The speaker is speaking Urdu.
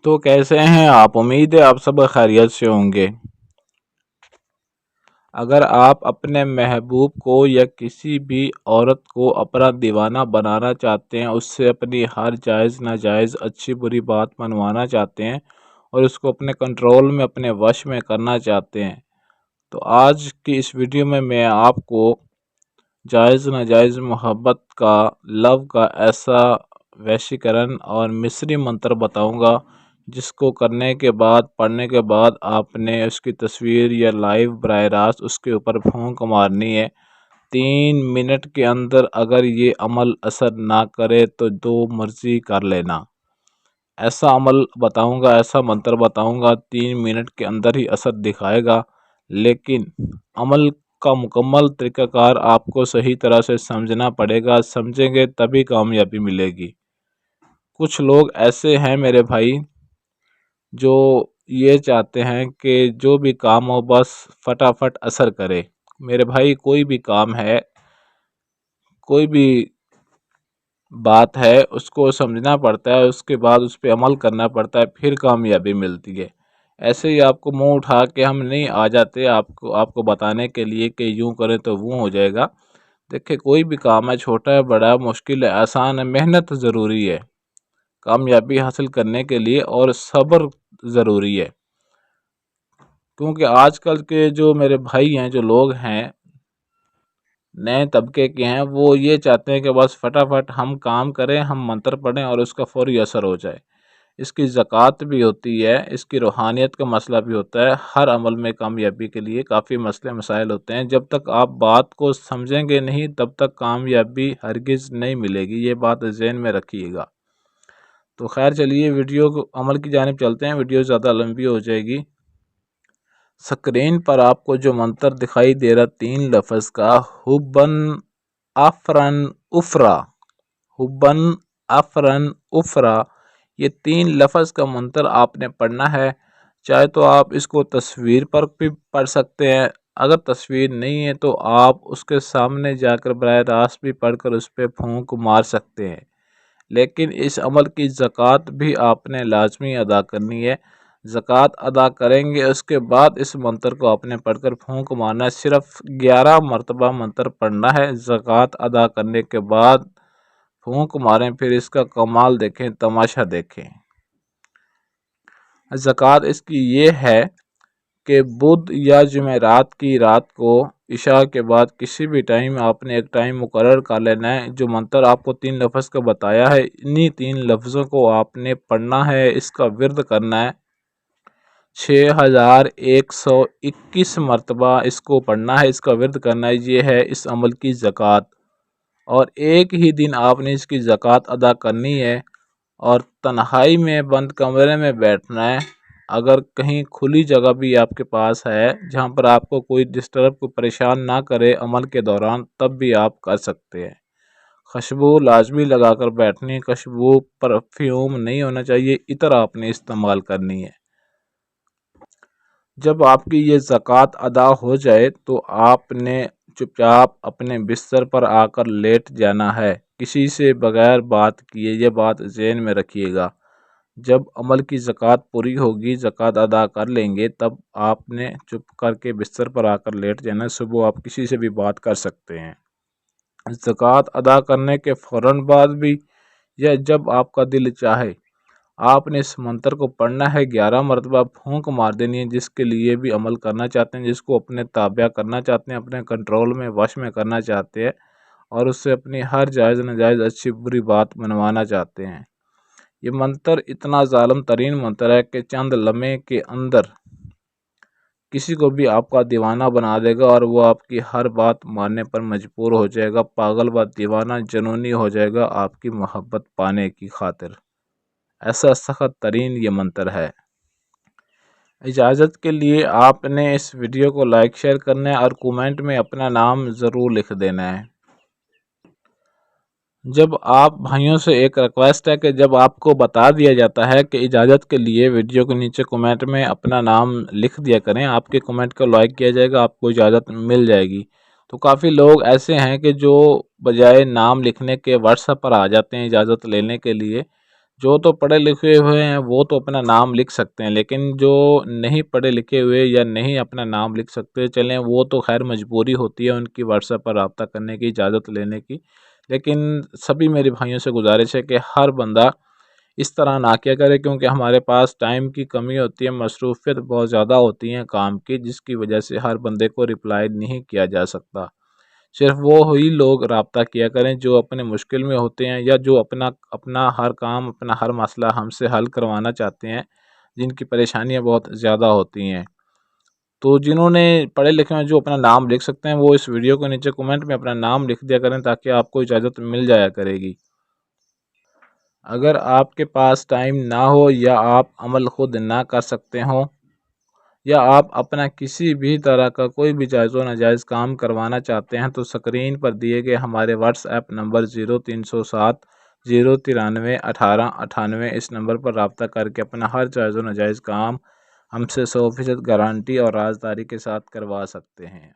تو کیسے ہیں آپ؟ امید ہے آپ سب خیریت سے ہوں گے۔ اگر آپ اپنے محبوب کو یا کسی بھی عورت کو اپنا دیوانہ بنانا چاہتے ہیں، اس سے اپنی ہر جائز ناجائز اچھی بری بات منوانا چاہتے ہیں اور اس کو اپنے کنٹرول میں اپنے وش میں کرنا چاہتے ہیں، تو آج کی اس ویڈیو میں آپ کو جائز ناجائز محبت کا، لو کا ایسا ویشیکرن اور مصری منتر بتاؤں گا جس کو کرنے کے بعد، پڑھنے کے بعد آپ نے اس کی تصویر یا لائیو براہ راست اس کے اوپر پھونک مارنی ہے۔ 3 منٹ کے اندر اگر یہ عمل اثر نہ کرے تو جو مرضی کر لینا۔ ایسا عمل بتاؤں گا، ایسا منتر بتاؤں گا، 3 منٹ کے اندر ہی اثر دکھائے گا، لیکن عمل کا مکمل طریقہ کار آپ کو صحیح طرح سے سمجھنا پڑے گا۔ سمجھیں گے تبھی کامیابی ملے گی۔ کچھ لوگ ایسے ہیں میرے بھائی جو یہ چاہتے ہیں کہ جو بھی کام ہو بس فٹافٹ اثر کرے۔ میرے بھائی کوئی بھی کام ہے، کوئی بھی بات ہے، اس کو سمجھنا پڑتا ہے، اس کے بعد اس پہ عمل کرنا پڑتا ہے، پھر کامیابی ملتی ہے۔ ایسے ہی آپ کو منہ اٹھا کے ہم نہیں آ جاتے آپ کو بتانے کے لیے کہ یوں کریں تو وہ ہو جائے گا۔ دیکھیں کوئی بھی کام ہے، چھوٹا ہے، بڑا ہے، مشکل ہے، آسان ہے، محنت ضروری ہے کامیابی حاصل کرنے کے لیے، اور صبر ضروری ہے، کیونکہ آج کل کے جو میرے بھائی ہیں، جو لوگ ہیں نئے طبقے کے ہیں، وہ یہ چاہتے ہیں کہ بس فٹافٹ ہم کام کریں، ہم منتر پڑھیں اور اس کا فوری اثر ہو جائے۔ اس کی زکوٰۃ بھی ہوتی ہے، اس کی روحانیت کا مسئلہ بھی ہوتا ہے، ہر عمل میں کامیابی کے لیے کافی مسئلے مسائل ہوتے ہیں۔ جب تک آپ بات کو سمجھیں گے نہیں تب تک کامیابی ہرگز نہیں ملے گی، یہ بات ذہن میں رکھیے گا۔ تو خیر چلیے ویڈیو کو عمل کی جانب چلتے ہیں، ویڈیو زیادہ لمبی ہو جائے گی۔ سکرین پر آپ کو جو منتر دکھائی دے رہا 3 لفظ کا، حبن افرن افرا، حبن افرن افرا، یہ 3 لفظ کا منتر آپ نے پڑھنا ہے۔ چاہے تو آپ اس کو تصویر پر بھی پڑھ سکتے ہیں، اگر تصویر نہیں ہے تو آپ اس کے سامنے جا کر براہ راست بھی پڑھ کر اس پہ پھونک مار سکتے ہیں، لیکن اس عمل کی زکوٰۃ بھی آپ نے لازمی ادا کرنی ہے۔ زکوٰۃ ادا کریں گے، اس کے بعد اس منتر کو آپ نے پڑھ کر پھونک مارنا ہے۔ صرف 11 مرتبہ منتر پڑھنا ہے، زکوٰۃ ادا کرنے کے بعد پھونک ماریں، پھر اس کا کمال دیکھیں، تماشا دیکھیں۔ زکوٰۃ اس کی یہ ہے کہ بدھ یا جمعرات کی رات کو عشاء کے بعد کسی بھی ٹائم آپ نے ایک ٹائم مقرر کر لینا ہے۔ جو منتر آپ کو 3 لفظ کا بتایا ہے، انہی 3 لفظوں کو آپ نے پڑھنا ہے، اس کا ورد کرنا ہے۔ 6121 مرتبہ اس کو پڑھنا ہے، اس کا ورد کرنا ہے، یہ ہے اس عمل کی زکوٰۃ۔ اور ایک ہی دن آپ نے اس کی زکوٰۃ ادا کرنی ہے، اور تنہائی میں بند کمرے میں بیٹھنا ہے۔ اگر کہیں کھلی جگہ بھی آپ کے پاس ہے جہاں پر آپ کو کوئی ڈسٹرب، کوئی پریشان نہ کرے عمل کے دوران، تب بھی آپ کر سکتے ہیں۔ خوشبو لازمی لگا کر بیٹھنی، خوشبو پرفیوم نہیں ہونا چاہیے، عطر آپ نے استعمال کرنی ہے۔ جب آپ کی یہ زکوٰۃ ادا ہو جائے تو آپ نے چپ چاپ اپنے بستر پر آ کر لیٹ جانا ہے، کسی سے بغیر بات کیے، یہ بات ذہن میں رکھیے گا۔ جب عمل کی زکوٰۃ پوری ہوگی، زکوٰۃ ادا کر لیں گے، تب آپ نے چپ کر کے بستر پر آ کر لیٹ جانا ہے، صبح آپ کسی سے بھی بات کر سکتے ہیں۔ زکوٰۃ ادا کرنے کے فوراً بعد بھی یا جب آپ کا دل چاہے آپ نے اس منتر کو پڑھنا ہے، 11 مرتبہ پھونک مار دینی ہے۔ جس کے لیے بھی عمل کرنا چاہتے ہیں، جس کو اپنے تابع کرنا چاہتے ہیں، اپنے کنٹرول میں وش میں کرنا چاہتے ہیں، اور اس سے اپنی ہر جائز ناجائز اچھی بری بات منوانا چاہتے ہیں، یہ منتر اتنا ظالم ترین منتر ہے کہ چند لمحے کے اندر کسی کو بھی آپ کا دیوانہ بنا دے گا، اور وہ آپ کی ہر بات ماننے پر مجبور ہو جائے گا، پاگل و دیوانہ جنونی ہو جائے گا آپ کی محبت پانے کی خاطر۔ ایسا سخت ترین یہ منتر ہے۔ اجازت کے لیے آپ نے اس ویڈیو کو لائک شیئر کرنا ہے اور کومنٹ میں اپنا نام ضرور لکھ دینا ہے۔ جب آپ بھائیوں سے ایک ریکویسٹ ہے کہ جب آپ کو بتا دیا جاتا ہے کہ اجازت کے لیے، ویڈیو کے نیچے کومنٹ میں اپنا نام لکھ دیا کریں، آپ کے کومنٹ کو لائک کیا جائے گا، آپ کو اجازت مل جائے گی۔ تو کافی لوگ ایسے ہیں کہ جو بجائے نام لکھنے کے واٹس ایپ پر آ جاتے ہیں اجازت لینے کے لیے، جو تو پڑھے لکھے ہوئے ہیں وہ تو اپنا نام لکھ سکتے ہیں، لیکن جو نہیں پڑھے لکھے ہوئے یا نہیں اپنا نام لکھ سکتے، چلیں وہ تو خیر مجبوری ہوتی ہے ان کی واٹس ایپ پر رابطہ کرنے کی، اجازت لینے کی، لیکن سبھی میرے بھائیوں سے گزارش ہے کہ ہر بندہ اس طرح نہ کیا کرے، کیونکہ ہمارے پاس ٹائم کی کمی ہوتی ہے، مصروفیت بہت زیادہ ہوتی ہیں کام کی، جس کی وجہ سے ہر بندے کو رپلائی نہیں کیا جا سکتا۔ صرف وہ ہی لوگ رابطہ کیا کریں جو اپنے مشکل میں ہوتے ہیں، یا جو اپنا ہر کام، اپنا ہر مسئلہ ہم سے حل کروانا چاہتے ہیں، جن کی پریشانیاں بہت زیادہ ہوتی ہیں۔ تو جنہوں نے پڑھے لکھے ہیں جو اپنا نام لکھ سکتے ہیں، وہ اس ویڈیو کے نیچے کمنٹ میں اپنا نام لکھ دیا کریں تاکہ آپ کو اجازت مل جایا کرے گی۔ اگر آپ کے پاس ٹائم نہ ہو، یا آپ عمل خود نہ کر سکتے ہوں، یا آپ اپنا کسی بھی طرح کا کوئی بھی جائز و ناجائز کام کروانا چاہتے ہیں، تو اسکرین پر دیے گئے ہمارے واٹس ایپ نمبر 0307 093 1898 اس نمبر پر رابطہ کر کے اپنا ہر جائز و ناجائز کام ہم سے 100% گارنٹی اور رازداری کے ساتھ کروا سکتے ہیں۔